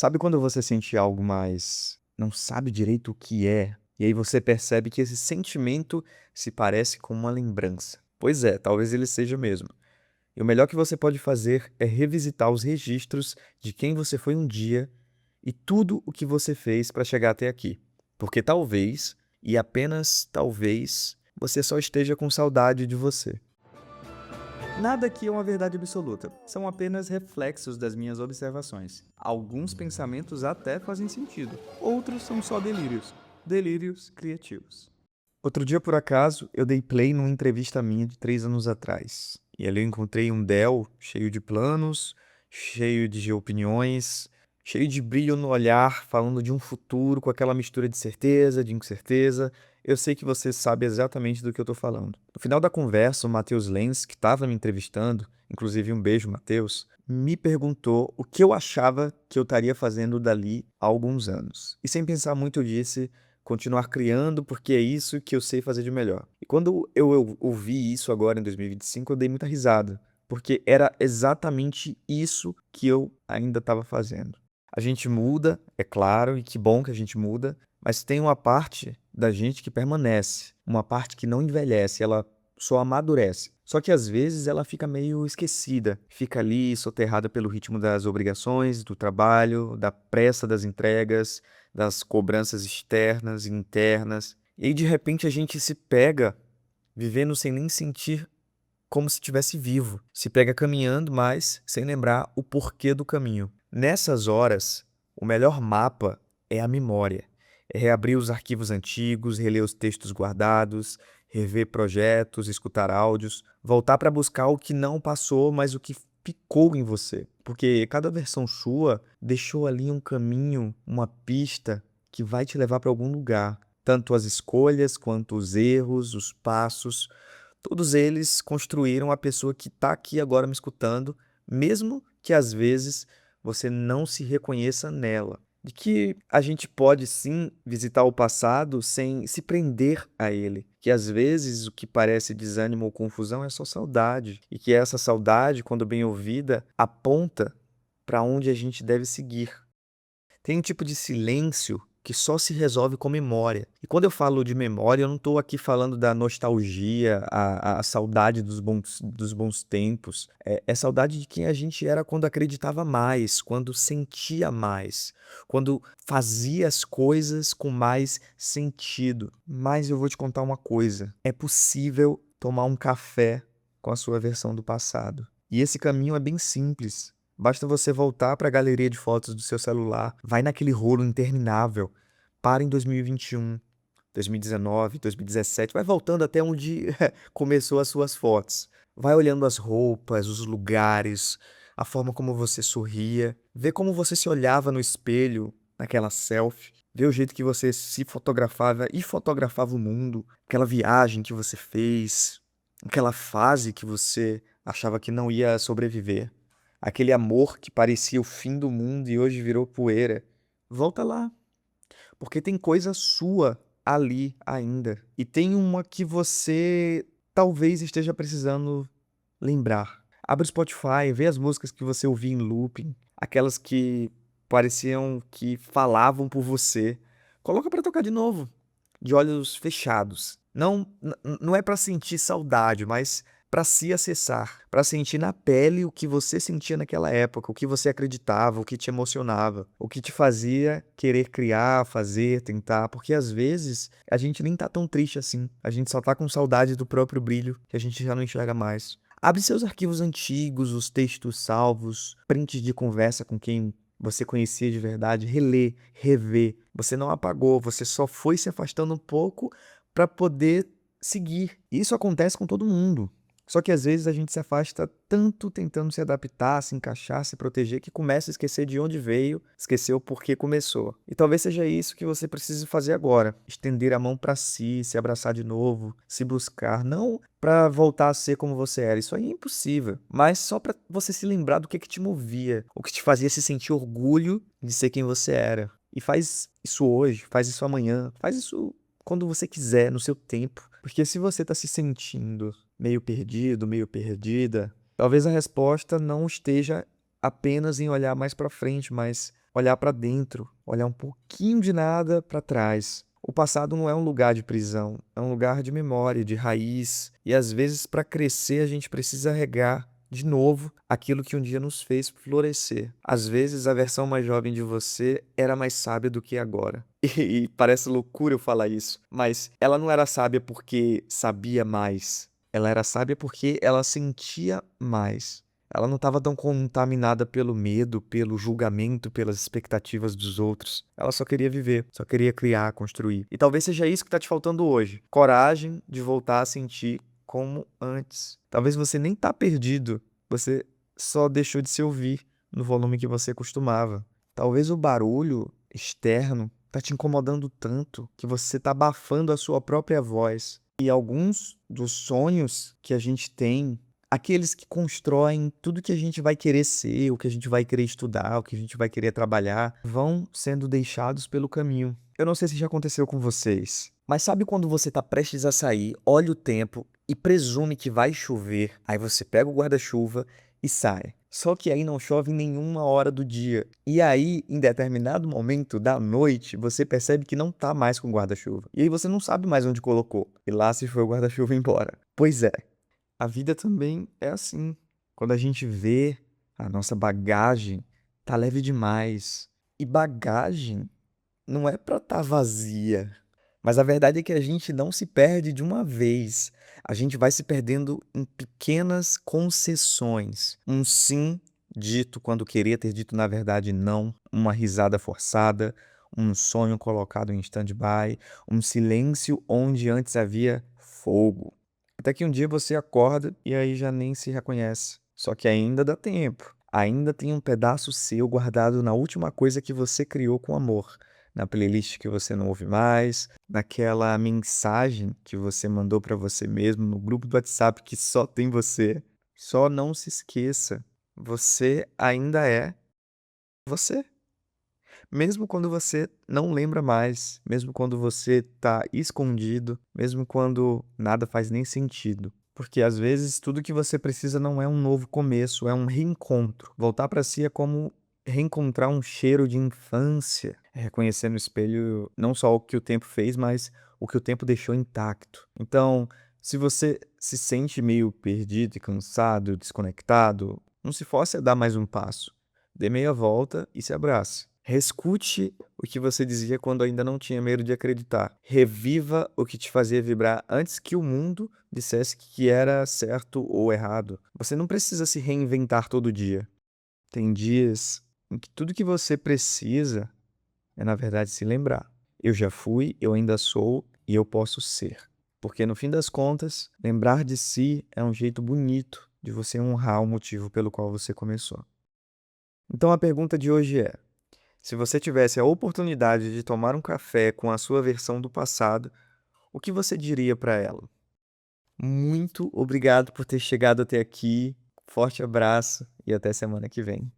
Sabe quando você sente algo, mas não sabe direito o que é? E aí você percebe que esse sentimento se parece com uma lembrança. Pois é, talvez ele seja mesmo. E o melhor que você pode fazer é revisitar os registros de quem você foi um dia e tudo o que você fez para chegar até aqui. Porque talvez, e apenas talvez, você só esteja com saudade de você. Nada aqui é uma verdade absoluta, são apenas reflexos das minhas observações. Alguns pensamentos até fazem sentido, outros são só delírios. Delírios criativos. Outro dia, por acaso, eu dei play numa entrevista minha de 3 anos atrás. E ali eu encontrei um Dell cheio de planos, cheio de opiniões, cheio de brilho no olhar, falando de um futuro com aquela mistura de certeza, de incerteza. Eu sei que você sabe exatamente do que eu tô falando. No final da conversa, o Matheus Lenz, que estava me entrevistando, inclusive um beijo, Matheus, me perguntou o que eu achava que eu estaria fazendo dali a alguns anos. E sem pensar muito, eu disse continuar criando porque é isso que eu sei fazer de melhor. E quando eu ouvi isso agora em 2025, eu dei muita risada, porque era exatamente isso que eu ainda estava fazendo. A gente muda, é claro, e que bom que a gente muda, mas tem uma parte da gente que permanece, uma parte que não envelhece, ela só amadurece. Só que às vezes ela fica meio esquecida, fica ali soterrada pelo ritmo das obrigações, do trabalho, da pressa das entregas, das cobranças externas e internas. E aí de repente a gente se pega vivendo sem nem sentir como se estivesse vivo. Se pega caminhando, mas sem lembrar o porquê do caminho. Nessas horas, o melhor mapa é a memória. É reabrir os arquivos antigos, reler os textos guardados, rever projetos, escutar áudios, voltar para buscar o que não passou, mas o que ficou em você. Porque cada versão sua deixou ali um caminho, uma pista que vai te levar para algum lugar. Tanto as escolhas quanto os erros, os passos, todos eles construíram a pessoa que está aqui agora me escutando, mesmo que às vezes você não se reconheça nela. De que a gente pode sim visitar o passado sem se prender a ele. Que às vezes o que parece desânimo ou confusão é só saudade. E que essa saudade, quando bem ouvida, aponta para onde a gente deve seguir. Tem um tipo de silêncio que só se resolve com memória. E quando eu falo de memória, eu não estou aqui falando da nostalgia, a saudade dos bons tempos. É saudade de quem a gente era quando acreditava mais, quando sentia mais, quando fazia as coisas com mais sentido. Mas eu vou te contar uma coisa: é possível tomar um café com a sua versão do passado. E esse caminho é bem simples. Basta você voltar para a galeria de fotos do seu celular, vai naquele rolo interminável, para em 2021, 2019, 2017, vai voltando até onde começou as suas fotos. Vai olhando as roupas, os lugares, a forma como você sorria, vê como você se olhava no espelho, naquela selfie, vê o jeito que você se fotografava e fotografava o mundo, aquela viagem que você fez, aquela fase que você achava que não ia sobreviver. Aquele amor que parecia o fim do mundo e hoje virou poeira. Volta lá, porque tem coisa sua ali ainda. E tem uma que você talvez esteja precisando lembrar. Abre o Spotify, vê as músicas que você ouvia em looping, aquelas que pareciam que falavam por você. Coloca pra tocar de novo, de olhos fechados. Não é pra sentir saudade, mas pra se acessar, pra sentir na pele o que você sentia naquela época, o que você acreditava, o que te emocionava, o que te fazia querer criar, fazer, tentar, porque às vezes a gente nem tá tão triste assim, a gente só tá com saudade do próprio brilho que a gente já não enxerga mais. Abre seus arquivos antigos, os textos salvos, prints de conversa com quem você conhecia de verdade, relê, revê. Você não apagou, você só foi se afastando um pouco para poder seguir. Isso acontece com todo mundo. Só que às vezes a gente se afasta tanto tentando se adaptar, se encaixar, se proteger, que começa a esquecer de onde veio, esqueceu o porquê começou. E talvez seja isso que você precise fazer agora: estender a mão para si, se abraçar de novo, se buscar, não para voltar a ser como você era. Isso aí é impossível, mas só para você se lembrar do que te movia, o que te fazia se sentir orgulho de ser quem você era. E faz isso hoje, faz isso amanhã, faz isso quando você quiser, no seu tempo. Porque se você está se sentindo meio perdido, meio perdida, talvez a resposta não esteja apenas em olhar mais para frente, mas olhar para dentro, olhar um pouquinho de nada para trás. O passado não é um lugar de prisão, é um lugar de memória, de raiz. E às vezes, para crescer, a gente precisa regar de novo aquilo que um dia nos fez florescer. Às vezes, a versão mais jovem de você era mais sábia do que agora. E parece loucura eu falar isso, mas ela não era sábia porque sabia mais. Ela era sábia porque ela sentia mais. Ela não estava tão contaminada pelo medo, pelo julgamento, pelas expectativas dos outros. Ela só queria viver, só queria criar, construir. E talvez seja isso que está te faltando hoje. Coragem de voltar a sentir como antes. Talvez você nem tá perdido, você só deixou de se ouvir no volume que você costumava. Talvez o barulho externo tá te incomodando tanto que você tá abafando a sua própria voz. E alguns dos sonhos que a gente tem, aqueles que constroem tudo que a gente vai querer ser, o que a gente vai querer estudar, o que a gente vai querer trabalhar, vão sendo deixados pelo caminho. Eu não sei se já aconteceu com vocês, mas sabe quando você tá prestes a sair, olha o tempo e presume que vai chover, aí você pega o guarda-chuva e sai. Só que aí não chove em nenhuma hora do dia. E aí, em determinado momento da noite, você percebe que não tá mais com guarda-chuva. E aí você não sabe mais onde colocou. E lá se foi o guarda-chuva embora. Pois é, a vida também é assim. Quando a gente vê a nossa bagagem tá leve demais. E bagagem não é pra estar vazia. Mas a verdade é que a gente não se perde de uma vez. A gente vai se perdendo em pequenas concessões. Um sim dito quando queria ter dito na verdade não, uma risada forçada, um sonho colocado em stand-by, um silêncio onde antes havia fogo. Até que um dia você acorda e aí já nem se reconhece. Só que ainda dá tempo. Ainda tem um pedaço seu guardado na última coisa que você criou com amor, na playlist que você não ouve mais, naquela mensagem que você mandou para você mesmo no grupo do WhatsApp que só tem você. Só não se esqueça, você ainda é você. Mesmo quando você não lembra mais, mesmo quando você tá escondido, mesmo quando nada faz nem sentido. Porque às vezes tudo que você precisa não é um novo começo, é um reencontro. Voltar para si é como reencontrar um cheiro de infância. É reconhecer no espelho não só o que o tempo fez, mas o que o tempo deixou intacto. Então, se você se sente meio perdido e cansado, desconectado, não se force a dar mais um passo. Dê meia volta e se abrace. Reescute o que você dizia quando ainda não tinha medo de acreditar. Reviva o que te fazia vibrar antes que o mundo dissesse que era certo ou errado. Você não precisa se reinventar todo dia. Tem dias em que tudo que você precisa é, na verdade, se lembrar. Eu já fui, eu ainda sou e eu posso ser. Porque no fim das contas, lembrar de si é um jeito bonito de você honrar o motivo pelo qual você começou. Então a pergunta de hoje é: se você tivesse a oportunidade de tomar um café com a sua versão do passado, o que você diria para ela? Muito obrigado por ter chegado até aqui. Forte abraço e até semana que vem.